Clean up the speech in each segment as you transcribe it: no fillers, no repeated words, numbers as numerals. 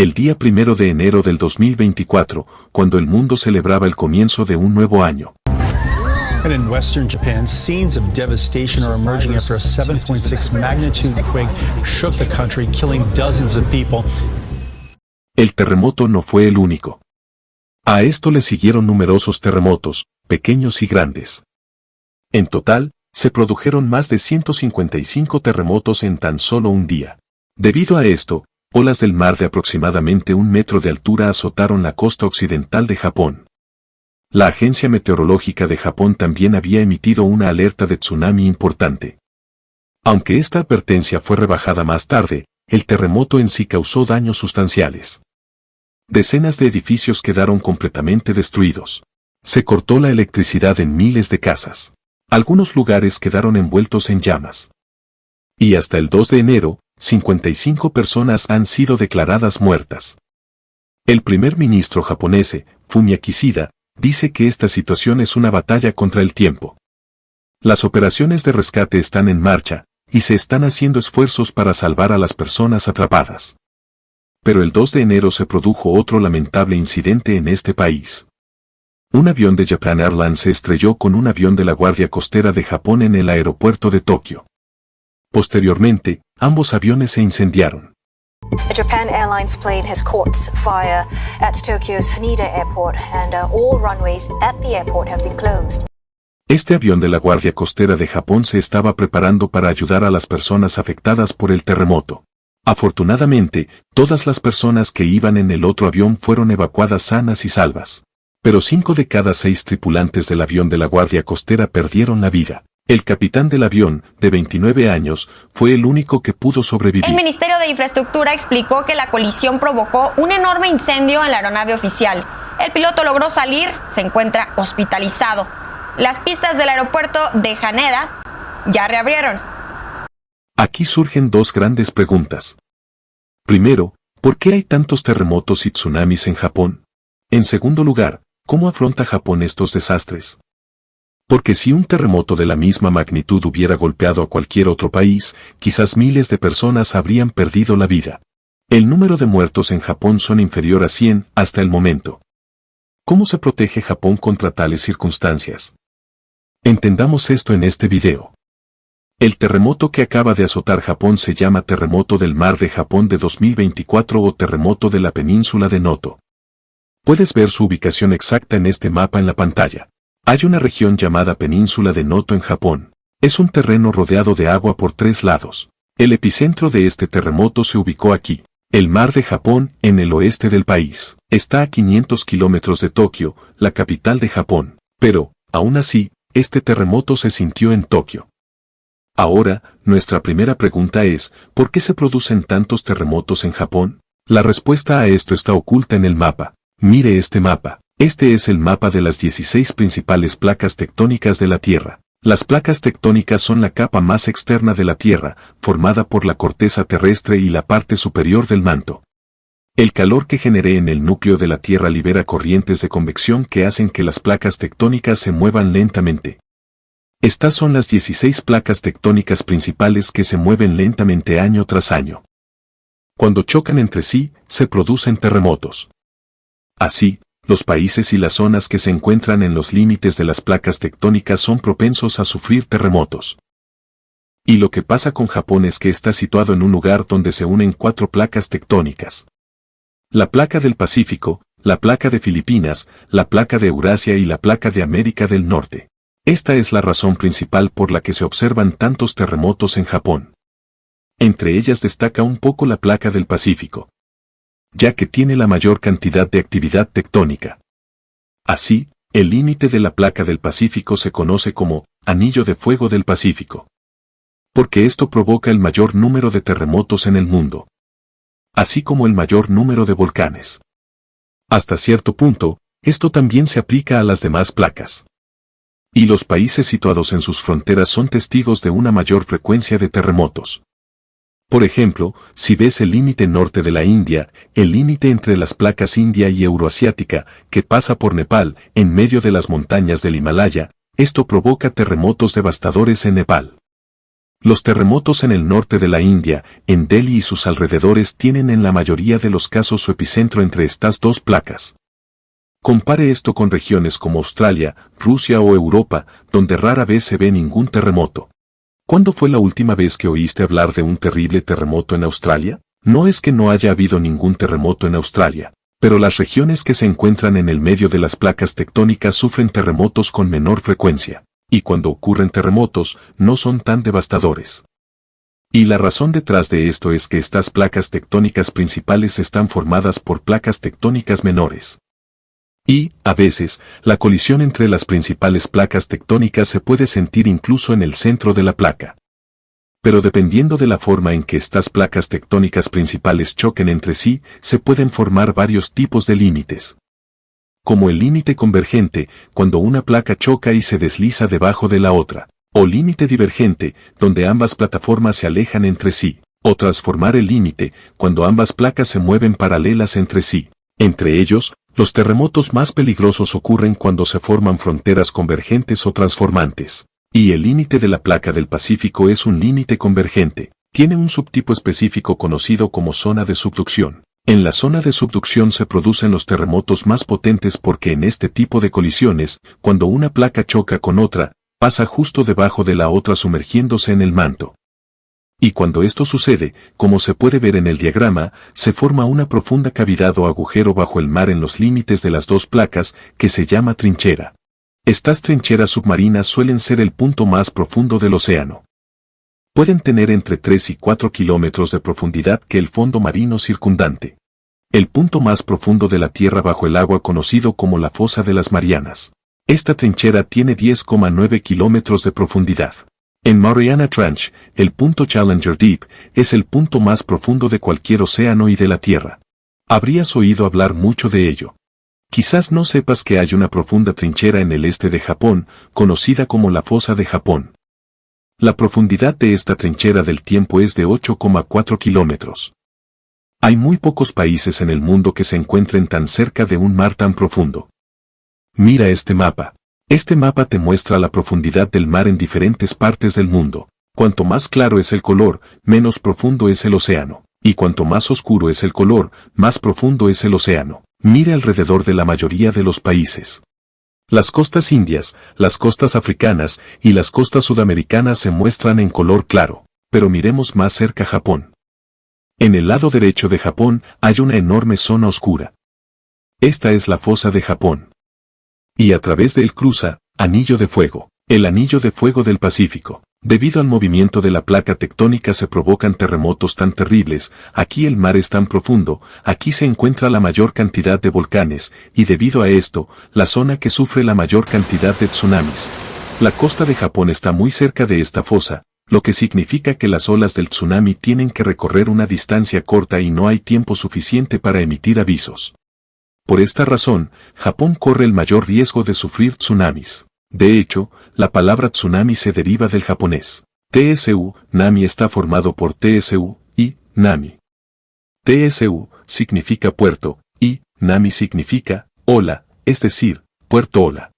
El día 1 de enero del 2024, cuando el mundo celebraba el comienzo de un nuevo año. And in western Japan, scenes of devastation are emerging after a 7.6 magnitude quake shook the country, killing dozens of people. El terremoto no fue el único. A esto le siguieron numerosos terremotos, pequeños y grandes. En total, se produjeron más de 155 terremotos en tan solo un día. Debido a esto, olas del mar de aproximadamente 1 metro de altura azotaron la costa occidental de Japón. La Agencia Meteorológica de Japón también había emitido una alerta de tsunami importante. Aunque esta advertencia fue rebajada más tarde, el terremoto en sí causó daños sustanciales. Decenas de edificios quedaron completamente destruidos. Se cortó la electricidad en miles de casas. Algunos lugares quedaron envueltos en llamas. Y hasta el 2 de enero, 55 personas han sido declaradas muertas. El primer ministro japonés, Fumio Kishida, dice que esta situación es una batalla contra el tiempo. Las operaciones de rescate están en marcha, y se están haciendo esfuerzos para salvar a las personas atrapadas. Pero el 2 de enero se produjo otro lamentable incidente en este país. Un avión de Japan Airlines se estrelló con un avión de la Guardia Costera de Japón en el aeropuerto de Tokio. Posteriormente, ambos aviones se incendiaron. A Japan Airlines plane has caught fire at Tokyo's Haneda Airport and all runways at the airport have been closed. Este avión de la Guardia Costera de Japón se estaba preparando para ayudar a las personas afectadas por el terremoto. Afortunadamente, todas las personas que iban en el otro avión fueron evacuadas sanas y salvas. Pero 5 de cada 6 tripulantes del avión de la Guardia Costera perdieron la vida. El capitán del avión, de 29 años, fue el único que pudo sobrevivir. El Ministerio de Infraestructura explicó que la colisión provocó un enorme incendio en la aeronave oficial. El piloto logró salir, se encuentra hospitalizado. Las pistas del aeropuerto de Haneda ya reabrieron. Aquí surgen dos grandes preguntas. Primero, ¿por qué hay tantos terremotos y tsunamis en Japón? En segundo lugar, ¿cómo afronta Japón estos desastres? Porque si un terremoto de la misma magnitud hubiera golpeado a cualquier otro país, quizás miles de personas habrían perdido la vida. El número de muertos en Japón son inferior a 100 hasta el momento. ¿Cómo se protege Japón contra tales circunstancias? Entendamos esto en este video. El terremoto que acaba de azotar Japón se llama Terremoto del Mar de Japón de 2024 o Terremoto de la Península de Noto. Puedes ver su ubicación exacta en este mapa en la pantalla. Hay una región llamada Península de Noto en Japón. Es un terreno rodeado de agua por 3 lados. El epicentro de este terremoto se ubicó aquí. El Mar de Japón, en el oeste del país, está a 500 kilómetros de Tokio, la capital de Japón. Pero, aún así, este terremoto se sintió en Tokio. Ahora, nuestra primera pregunta es, ¿por qué se producen tantos terremotos en Japón? La respuesta a esto está oculta en el mapa. Mire este mapa. Este es el mapa de las 16 principales placas tectónicas de la Tierra. Las placas tectónicas son la capa más externa de la Tierra, formada por la corteza terrestre y la parte superior del manto. El calor que genere en el núcleo de la Tierra libera corrientes de convección que hacen que las placas tectónicas se muevan lentamente. Estas son las 16 placas tectónicas principales que se mueven lentamente año tras año. Cuando chocan entre sí, se producen terremotos. Así, los países y las zonas que se encuentran en los límites de las placas tectónicas son propensos a sufrir terremotos. Y lo que pasa con Japón es que está situado en un lugar donde se unen 4 placas tectónicas. La placa del Pacífico, la placa de Filipinas, la placa de Eurasia y la placa de América del Norte. Esta es la razón principal por la que se observan tantos terremotos en Japón. Entre ellas destaca un poco la placa del Pacífico, ya que tiene la mayor cantidad de actividad tectónica. Así, el límite de la placa del Pacífico se conoce como Anillo de Fuego del Pacífico, porque esto provoca el mayor número de terremotos en el mundo, así como el mayor número de volcanes. Hasta cierto punto, esto también se aplica a las demás placas. Y los países situados en sus fronteras son testigos de una mayor frecuencia de terremotos. Por ejemplo, si ves el límite norte de la India, el límite entre las placas india y euroasiática, que pasa por Nepal, en medio de las montañas del Himalaya, esto provoca terremotos devastadores en Nepal. Los terremotos en el norte de la India, en Delhi y sus alrededores tienen en la mayoría de los casos su epicentro entre estas dos placas. Compare esto con regiones como Australia, Rusia o Europa, donde rara vez se ve ningún terremoto. ¿Cuándo fue la última vez que oíste hablar de un terrible terremoto en Australia? No es que no haya habido ningún terremoto en Australia, pero las regiones que se encuentran en el medio de las placas tectónicas sufren terremotos con menor frecuencia. Y cuando ocurren terremotos, no son tan devastadores. Y la razón detrás de esto es que estas placas tectónicas principales están formadas por placas tectónicas menores. Y, a veces, la colisión entre las principales placas tectónicas se puede sentir incluso en el centro de la placa. Pero dependiendo de la forma en que estas placas tectónicas principales choquen entre sí, se pueden formar varios tipos de límites. Como el límite convergente, cuando una placa choca y se desliza debajo de la otra, o límite divergente, donde ambas plataformas se alejan entre sí, o transformar el límite, cuando ambas placas se mueven paralelas entre sí. Entre ellos, los terremotos más peligrosos ocurren cuando se forman fronteras convergentes o transformantes. Y el límite de la placa del Pacífico es un límite convergente. Tiene un subtipo específico conocido como zona de subducción. En la zona de subducción se producen los terremotos más potentes porque en este tipo de colisiones, cuando una placa choca con otra, pasa justo debajo de la otra sumergiéndose en el manto. Y cuando esto sucede, como se puede ver en el diagrama, se forma una profunda cavidad o agujero bajo el mar en los límites de las dos placas, que se llama trinchera. Estas trincheras submarinas suelen ser el punto más profundo del océano. Pueden tener entre 3 y 4 kilómetros de profundidad que el fondo marino circundante. El punto más profundo de la Tierra bajo el agua conocido como la Fosa de las Marianas. Esta trinchera tiene 10,9 kilómetros de profundidad. En Mariana Trench, el punto Challenger Deep, es el punto más profundo de cualquier océano y de la Tierra. Habrías oído hablar mucho de ello. Quizás no sepas que hay una profunda trinchera en el este de Japón, conocida como la Fosa de Japón. La profundidad de esta trinchera del tiempo es de 8,4 kilómetros. Hay muy pocos países en el mundo que se encuentren tan cerca de un mar tan profundo. Mira este mapa. Este mapa te muestra la profundidad del mar en diferentes partes del mundo. Cuanto más claro es el color, menos profundo es el océano. Y cuanto más oscuro es el color, más profundo es el océano. Mire alrededor de la mayoría de los países. Las costas indias, las costas africanas y las costas sudamericanas se muestran en color claro, pero miremos más cerca Japón. En el lado derecho de Japón hay una enorme zona oscura. Esta es la fosa de Japón. Y a través de él cruza, Anillo de Fuego, el Anillo de Fuego del Pacífico. Debido al movimiento de la placa tectónica se provocan terremotos tan terribles, aquí el mar es tan profundo, aquí se encuentra la mayor cantidad de volcanes, y debido a esto, la zona que sufre la mayor cantidad de tsunamis. La costa de Japón está muy cerca de esta fosa, lo que significa que las olas del tsunami tienen que recorrer una distancia corta y no hay tiempo suficiente para emitir avisos. Por esta razón, Japón corre el mayor riesgo de sufrir tsunamis. De hecho, la palabra tsunami se deriva del japonés. TSU, Nami está formado por TSU y Nami. TSU significa puerto y Nami significa ola, es decir, puerto ola.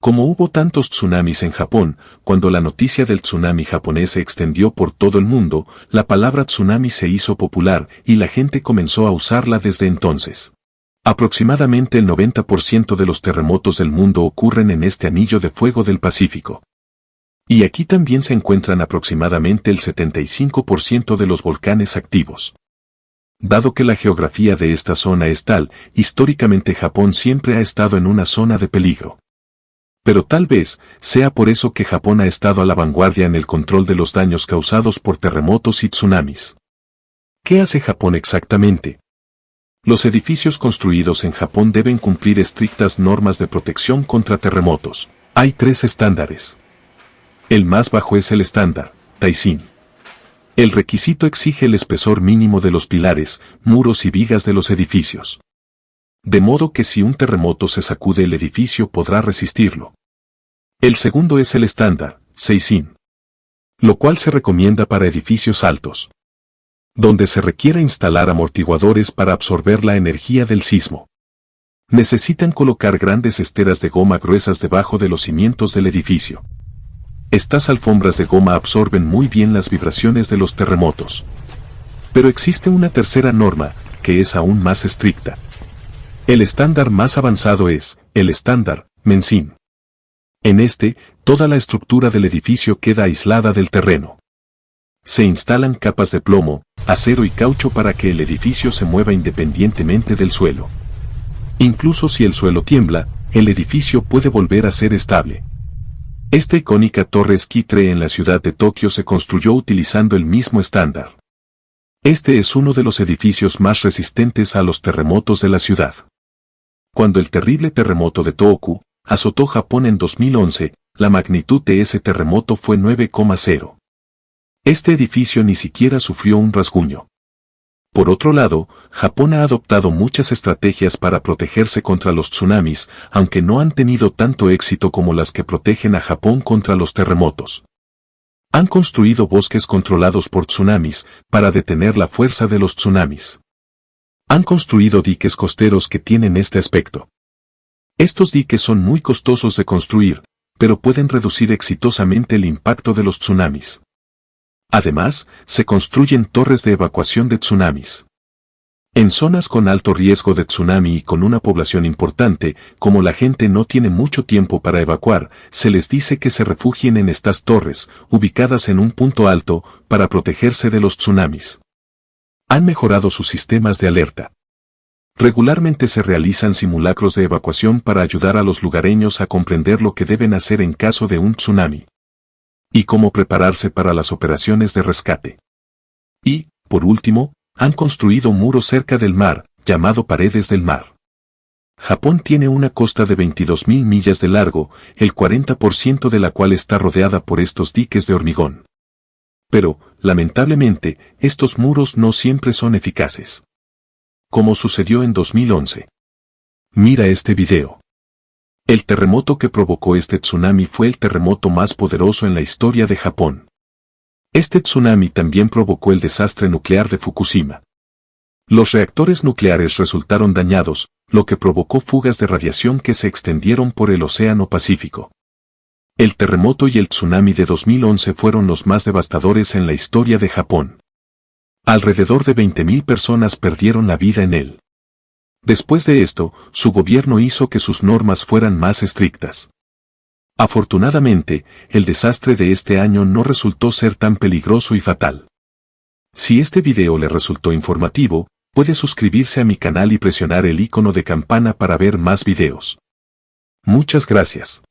Como hubo tantos tsunamis en Japón, cuando la noticia del tsunami japonés se extendió por todo el mundo, la palabra tsunami se hizo popular y la gente comenzó a usarla desde entonces. Aproximadamente el 90% de los terremotos del mundo ocurren en este anillo de fuego del Pacífico. Y aquí también se encuentran aproximadamente el 75% de los volcanes activos. Dado que la geografía de esta zona es tal, históricamente Japón siempre ha estado en una zona de peligro. Pero tal vez sea por eso que Japón ha estado a la vanguardia en el control de los daños causados por terremotos y tsunamis. ¿Qué hace Japón exactamente? Los edificios construidos en Japón deben cumplir estrictas normas de protección contra terremotos. Hay 3 estándares. El más bajo es el estándar, Taishin. El requisito exige el espesor mínimo de los pilares, muros y vigas de los edificios. De modo que si un terremoto se sacude el edificio podrá resistirlo. El segundo es el estándar, Seishin, lo cual se recomienda para edificios altos, donde se requiere instalar amortiguadores para absorber la energía del sismo. Necesitan colocar grandes esteras de goma gruesas debajo de los cimientos del edificio. Estas alfombras de goma absorben muy bien las vibraciones de los terremotos. Pero existe una tercera norma, que es aún más estricta. El estándar más avanzado es el estándar Mensim. En este, toda la estructura del edificio queda aislada del terreno. Se instalan capas de plomo, acero y caucho para que el edificio se mueva independientemente del suelo. Incluso si el suelo tiembla, el edificio puede volver a ser estable. Esta icónica torre Skytree en la ciudad de Tokio se construyó utilizando el mismo estándar. Este es uno de los edificios más resistentes a los terremotos de la ciudad. Cuando el terrible terremoto de Tohoku azotó Japón en 2011, la magnitud de ese terremoto fue 9,0. Este edificio ni siquiera sufrió un rasguño. Por otro lado, Japón ha adoptado muchas estrategias para protegerse contra los tsunamis, aunque no han tenido tanto éxito como las que protegen a Japón contra los terremotos. Han construido bosques controlados por tsunamis para detener la fuerza de los tsunamis. Han construido diques costeros que tienen este aspecto. Estos diques son muy costosos de construir, pero pueden reducir exitosamente el impacto de los tsunamis. Además, se construyen torres de evacuación de tsunamis. En zonas con alto riesgo de tsunami y con una población importante, como la gente no tiene mucho tiempo para evacuar, se les dice que se refugien en estas torres, ubicadas en un punto alto, para protegerse de los tsunamis. Han mejorado sus sistemas de alerta. Regularmente se realizan simulacros de evacuación para ayudar a los lugareños a comprender lo que deben hacer en caso de un tsunami. Y cómo prepararse para las operaciones de rescate. Y, por último, han construido muros cerca del mar, llamado paredes del mar. Japón tiene una costa de 22.000 millas de largo, el 40% de la cual está rodeada por estos diques de hormigón. Pero, lamentablemente, estos muros no siempre son eficaces. Como sucedió en 2011. Mira este video. El terremoto que provocó este tsunami fue el terremoto más poderoso en la historia de Japón. Este tsunami también provocó el desastre nuclear de Fukushima. Los reactores nucleares resultaron dañados, lo que provocó fugas de radiación que se extendieron por el Océano Pacífico. El terremoto y el tsunami de 2011 fueron los más devastadores en la historia de Japón. Alrededor de 20.000 personas perdieron la vida en él. Después de esto, su gobierno hizo que sus normas fueran más estrictas. Afortunadamente, el desastre de este año no resultó ser tan peligroso y fatal. Si este video le resultó informativo, puede suscribirse a mi canal y presionar el icono de campana para ver más videos. Muchas gracias.